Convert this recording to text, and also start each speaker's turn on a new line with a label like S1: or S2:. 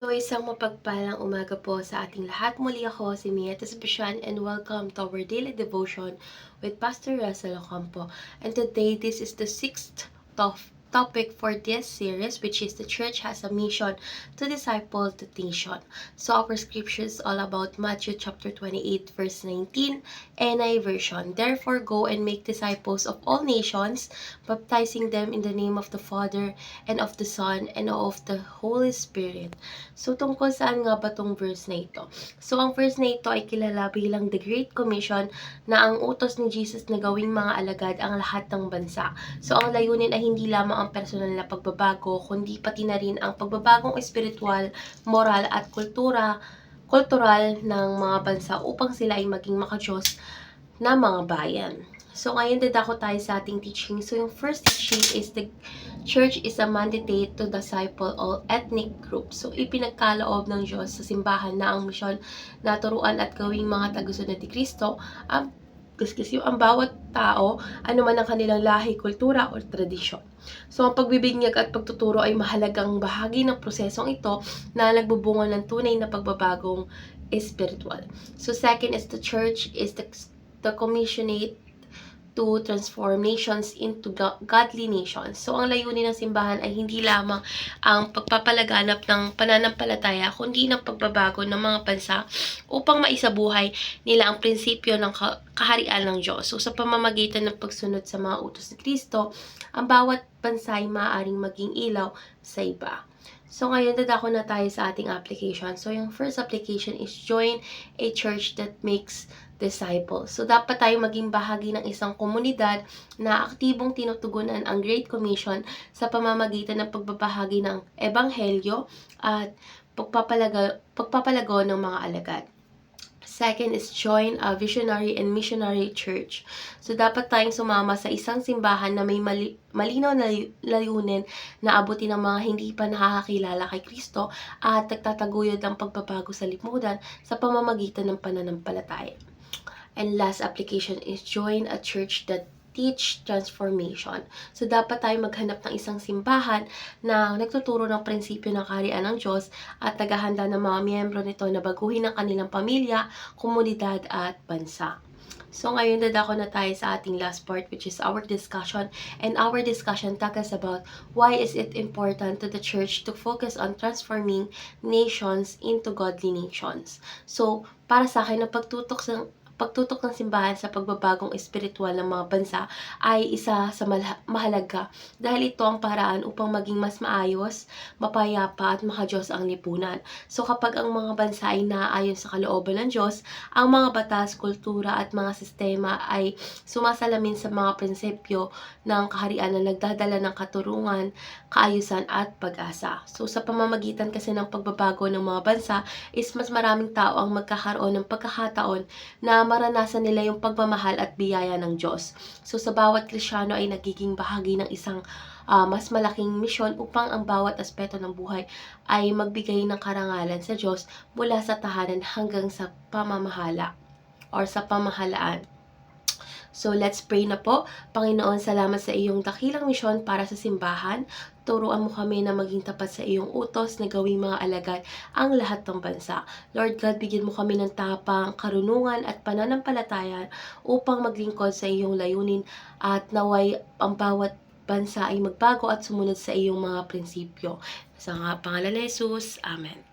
S1: So, isang mapagpalang umaga po sa ating lahat. Muli ako si Mia Tespesyan and welcome to our daily devotion with Pastor Russell Ocampo. And today, this is the sixth topic for this series, which is the church has a mission to disciple the nation. So, our scripture is all about Matthew chapter 28, verse 19, NI version. Therefore, go and make disciples of all nations, baptizing them in the name of the Father, and of the Son, and of the Holy Spirit. So, tungkol saan nga ba tong verse na ito? So, ang verse na ito ay kilala bilang the Great Commission na ang utos ni Jesus na gawing mga alagad ang lahat ng bansa. So, ang layunin ay hindi lamang ang personal na pagbabago, kundi pati na rin ang pagbabagong espiritual, moral at kultural ng mga bansa upang sila ay maging makadiyos na mga bayan. So, ngayon dadako tayo sa ating teaching. So, yung first teaching is the church is a mandate to disciple all ethnic groups. So, ipinagkaloob ng Diyos sa simbahan na ang misyon na turuan at gawing mga tagusunod ni Kristo ang bawat tao, ano man ang kanilang lahi, kultura, o tradisyon. So, ang pagbibinyag at pagtuturo ay mahalagang bahagi ng prosesong ito na nagbubunga ng tunay na pagbabagong spiritual. So, second is the church is the commissionate to transform nations into godly nations. So, ang layunin ng simbahan ay hindi lamang ang pagpapalaganap ng pananampalataya, kundi ng pagbabago ng mga bansa upang maisabuhay nila ang prinsipyo ng kaharian ng Diyos. So, sa pamamagitan ng pagsunod sa mga utos ni Kristo, ang bawat bansa ay maaaring maging ilaw sa iba. So, ngayon dadako na tayo sa ating application. So, yung first application is join a church that makes disciples. So, dapat tayo maging bahagi ng isang komunidad na aktibong tinutugunan ang Great Commission sa pamamagitan ng pagbabahagi ng ebanghelyo at pagpapalago ng mga alagad. Second is join a visionary and missionary church. So, dapat tayong sumama sa isang simbahan na may malinaw na layunin na abutin ng mga hindi pa nakakakilala kay Kristo at nagtataguyod ang pagbabago sa lipunan sa pamamagitan ng pananampalataya. And last application is join a church that teach transformation. So, dapat tayo maghanap ng isang simbahan na nagtuturo ng prinsipyo ng kaharian ng Diyos at naghahanda ng mga miyembro nito na baguhin ang kanilang pamilya, komunidad at bansa. So, ngayon dadako na tayo sa ating last part, which is our discussion. And our discussion tackles about why is it important to the church to focus on transforming nations into godly nations. So, para sa akin, ang pagtutok ng simbahan sa pagbabagong espiritual ng mga bansa ay isa sa mahalaga dahil ito ang paraan upang maging mas maayos, mapayapa at makadiyos ang lipunan. So, kapag ang mga bansa ay naaayon sa kalooban ng Diyos, ang mga batas, kultura at mga sistema ay sumasalamin sa mga prinsipyo ng kaharian na nagdadala ng katurungan, kaayusan at pag-asa. So, sa pamamagitan kasi ng pagbabago ng mga bansa is mas maraming tao ang magkakaroon ng pagkakataon na maranasan nila yung pagmamahal at biyaya ng Diyos. So, sa bawat Kristiyano ay nagiging bahagi ng isang mas malaking misyon upang ang bawat aspeto ng buhay ay magbigay ng karangalan sa Diyos mula sa tahanan hanggang sa pamamahala or sa pamahalaan. So, let's pray na po. Panginoon, salamat sa iyong dakilang misyon para sa simbahan. Turuan mo kami na maging tapat sa iyong utos na gawing mga alagad ang lahat ng bansa. Lord God, bigyan mo kami ng tapang, karunungan at pananampalataya upang maglingkod sa iyong layunin at naway ang bawat bansa ay magbago at sumunod sa iyong mga prinsipyo. Sa pangalan ni Jesus, Amen.